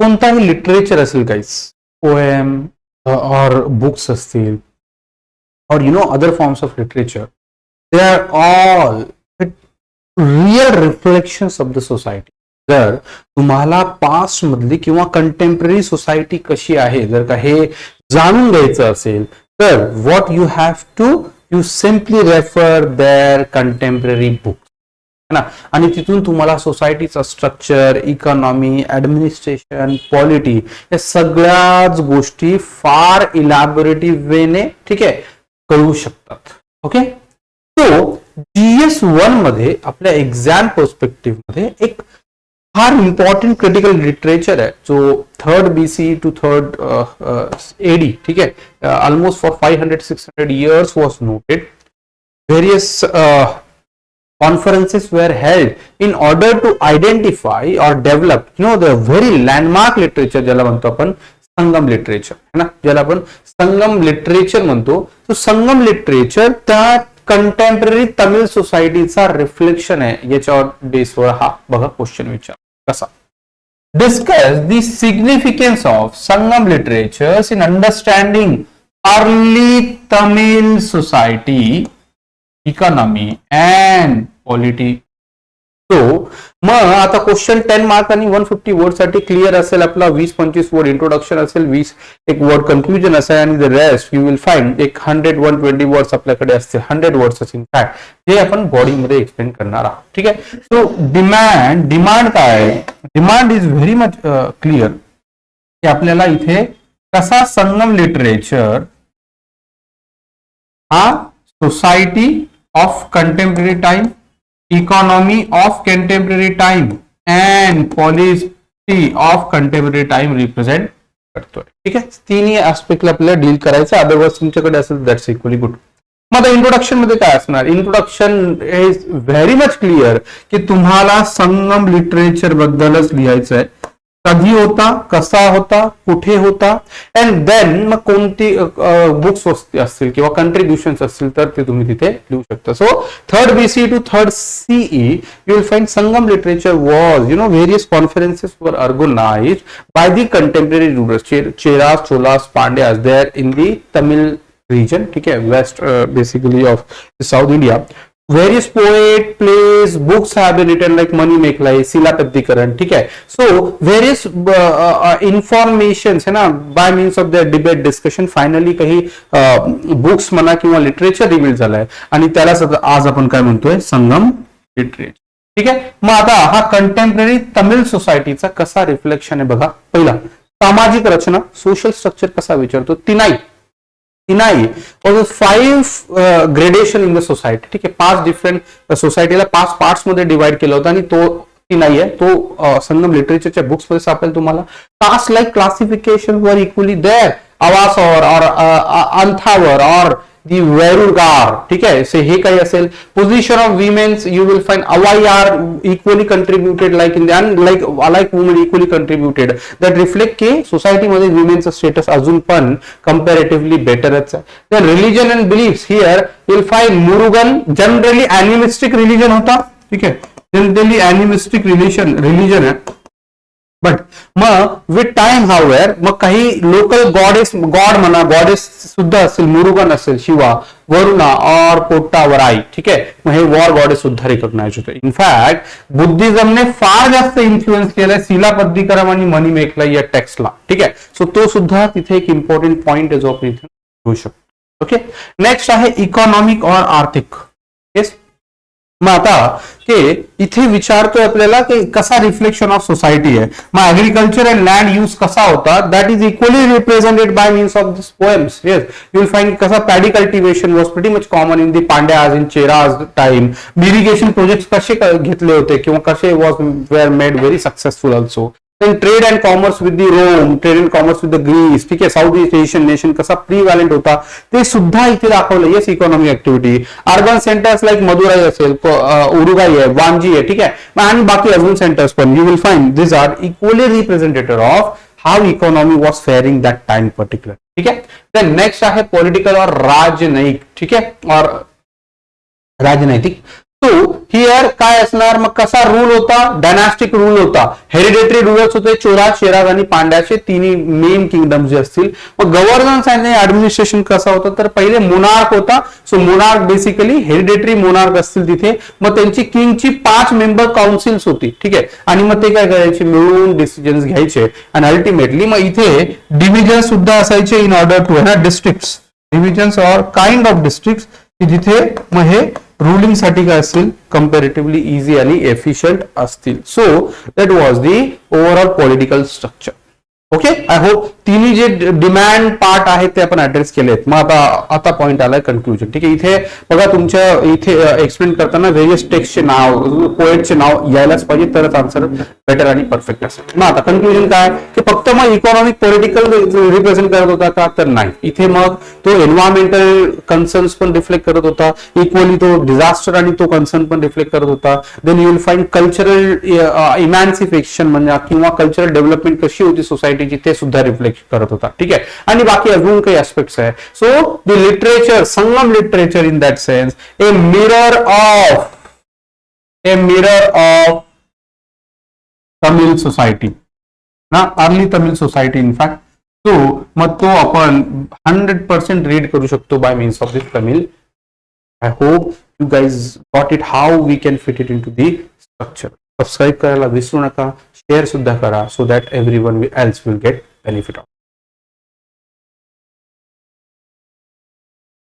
कोणताही लिटरेचर असेल गाईस, पोएम और बुक्स असतील और other forms of literature, they are all real reflections of the society. जर तुम्हाला पास्ट मधली किंवा कंटेम्पररी सोसायटी कशी आहे जर का हे जाणून घ्यायचं असेल तर what you have to you simply refer their contemporary books है ना. आणि तिथून तुम्हाला सोसायटीचा स्ट्रक्चर, इकॉनॉमी, ऍडमिनिस्ट्रेशन, पॉलिटी या सगळ्याच गोष्टी फार इलॅबोरेटिव्ह वेने ठीक आहे कळू शकतात. ओके, तो GS1 मध्ये आपल्या एक्झाम पर्स्पेक्टिव्ह मध्ये एक फार इम्पॉर्टंट क्रिटिकल लिटरेचर आहे जो 3rd BC to 3rd AD ठीक आहे, almost for 500-600 years was noted. Various conferences were held in order to identify or develop the very landmark literature ज्याला म्हणतो आपण संगम लिटरेचर है ना, ज्याला आपण संगम लिटरेचर म्हणतो. तो संगम लिटरेचर त्या कंटेम्पररी तमिळ सोसायटीचा रिफ्लेक्शन आहे. याच्यावर बेसवर हा बघा क्वेश्चन विचार कसा. Discuss the significance of Sangam literatures in understanding early Tamil society, economy and polity. तो मग आता क्वेश्चन 10 मार्क आणि 150 वर्ड साठी क्लिअर असेल आपला. 20-25 वर्ड इंट्रोडक्शन असेल, 20 एक वर्ड कन्क्लुजन असेल आणि the rest you will find एक 100-120 वर्ड्स आपल्याकडे असतील. 100 वर्ड्स इन फॅक्ट जे आपण बॉडी मध्ये एक्सप्लेन करणार आहोत. ठीक आहे. सो डिमांड काय, demand is very much clear की आपल्याला इथे कसा संगम लिटरेचर हा society of contemporary time, economy of contemporary time and policy of contemporary time represent करतोय. ठीक आहे, तिन्ही ऍस्पेक्टला आपल्याला डील करायचं. अदरवाइज तुमच्याकडे असेल दॅट्स इक्वली गुड. मग इंट्रोडक्शन मध्ये काय असणार? Introduction is very much clear की तुम्हाला संगम लिटरेचर बद्दलच लिहायचं आहे. कधी होता, कसा होता, कुठे होता, अँड देन मग कोणती बुक्स असतील किंवा कंट्रीब्युशन्स असतील तर ते तुम्ही तिथे लिहू शकता. So 3rd BC to 3rd CE you will find Sangam literature was various conferences were organized by the contemporary rulers, Cheras, Cholas, Pandyas there in the Tamil region. ठीक है, west basically of South India. Various poet, plays, books have been written like Mani Meklai, Silapaddikaran. ठीक है. So various informations है ना by means of their debate discussion finally काही books म्हणा किंवा literature reveal झालंय आणि त्यालाच आज आपण काय म्हणतोय संगम लिटरेचर. ठीक आहे. मग आता हा कंटेम्पररी तमिळ सोसायटीचा कसा रिफ्लेक्शन आहे बघा. पहिला सामाजिक रचना, सोशल स्ट्रक्चर कसा विचारतो. तिनाई 5 ग्रेडेशन इन द सोसायटी. ठीक आहे, 5 डिफरंट सोसायटीला 5 पार्ट्स मध्ये डिवाइड केलं होतं आणि तो तिनाई आहे तो संगम लिटरेचरच्या बुक्स मध्ये सापडेल तुम्हाला. कास्ट लाईक क्लासिफिकेशन वर इक्वली देअर, आवासवर और अंथावर और दी वेरुगार. ठीक आहे, से हे काही असेल. Position of womens you will find Avvai are equally contributed like in like women equally contributed. That reflect की सोसायटीमध्ये विमेनचं स्टेटस अजून पण कंपॅरेटिव्हली बेटरच आहे. Then religion and beliefs here you will find Murugan generally animistic religion होता. ठीक आहे, जनरली अॅनिमिस्टिक रिलीजन आहे. बट मग विथ टाइम हावेअर मग काही लोकल गॉड म्हणा गॉडेस सुद्धा असतील. मुरुगन असेल शिवा, वरुणा और पोट्टावराई. ठीक आहे, मग हे वॉर गॉडेस सुद्धा रिकॉग्नाइज होते. इनफॅक्ट बुद्धिझमने फार जास्त इन्फ्लुएन्स केलाय सिलापद्दीकरम आणि मनी मेकलाई या टेक्स्टला. ठीक आहे, सो तो सुद्धा तिथे एक इम्पॉर्टंट पॉइंट आहे जो आपण इथे घेऊ शकतो. ओके, नेक्स्ट आहे इकॉनॉमिक और आर्थिक. येस, मग आता की इथे विचारतोय आपल्याला की कसा रिफ्लेक्शन ऑफ सोसायटी आहे. मग ऍग्रिकल्चर अँड लँड यूज कसा होता that is equally represented by means of this poems. Yes, you will find कसा paddy cultivation was pretty much common in the Pandyas in Cheras time. Irrigation project कसे घेतले होते किंवा कसे was were made very successful also. Trade and commerce with the Rome, trade and commerce with the Greece. ठीक आहे, south east Asian nation कसा प्रीव्हॅलंट होता ते सुद्धा इथे दाखवलं. Yes, economic activity. Urban centres like Madurai असेल, उरुगाई आहे, वांजी आहे. ठीक आहे, आणि बाकी अजून सेंटर्स पण you will find this are equally representative of how economy was faring that time particular. ठीक आहे. देन नेक्स्ट आहे पॉलिटिकल और राजनैतिक. ठीक आहे, और राजनैतिक. सो हिअर काय असणार, मग कसा रूल होता, डायनास्टिक रूल होता, हेरिडेटरी रूलर्स होते, चोला, चेराग आणि पांड्याचे तिन्ही मेन किंगडम जे असतील. मग गव्हर्नन्स आणि ऍडमिनिस्ट्रेशन कसा होता, तर पहिले मोनार्क होता. So monarch basically hereditary monarch असतील तिथे, मग त्यांची किंगची 5 मेंबर काउन्सिल्स होती, ठीक आहे. आणि मग ते काय करायचे, मिळून डिसिजन्स घ्यायचे. आणि अल्टिमेटली मग इथे डिव्हिजन सुद्धा असायचे in order to districts, divisions or kind of districts, की जिथे मग हे रुलिंग साठी काय असतील, कम्पॅरेटिव्हली इझी आणि एफिशियंट असतील. So that was the overall political structure. Okay, I hope तिन्ही जे डिमांड पार्ट आहेत ते आपण ऍड्रेस केलेत. मग आता पॉइंट आलाय कन्क्लुजन. ठीक आहे, इथे बघा तुमच्या इथे एक्सप्लेन करताना व्हेरियस टेक्स्टचे नाव, पोएटचे नाव यायलाच पाहिजे, तरच आन्सर बेटर आणि परफेक्ट असेल. मग आता कन्क्लुजन काय, की फक्त मग इकॉनॉमिक पॉलिटिकल रिप्रेझेंट करत होता का, तर नाही. इथे मग तो एन्व्हायरमेंटल कन्सर्न्स पण रिफ्लेक्ट करत होता, इक्वली तो डिझास्टर आणि तो कन्सर्न पण रिफ्लेक्ट करत होता. Then you will find cultural emancipation म्हणजे किंवा कल्चरल डेव्हलपमेंट कशी होती सोसायटीची, ते सुद्धा रिफ्लेक्ट करत होता. ठीक आहे, आणि बाकी अजून काही ऍस्पेक्ट्स आहे. So the literature, Sangam literature in that sense a mirror of Tamil society ना, early Tamil society in fact. So मग तो आपण 100% रीड करू शकतो by means of this Tamil. I hope you guys got it, how we can fit it into the structure. Subscribe करायला विसरू नका, share सुद्धा करा, so that everyone else will get benefit of.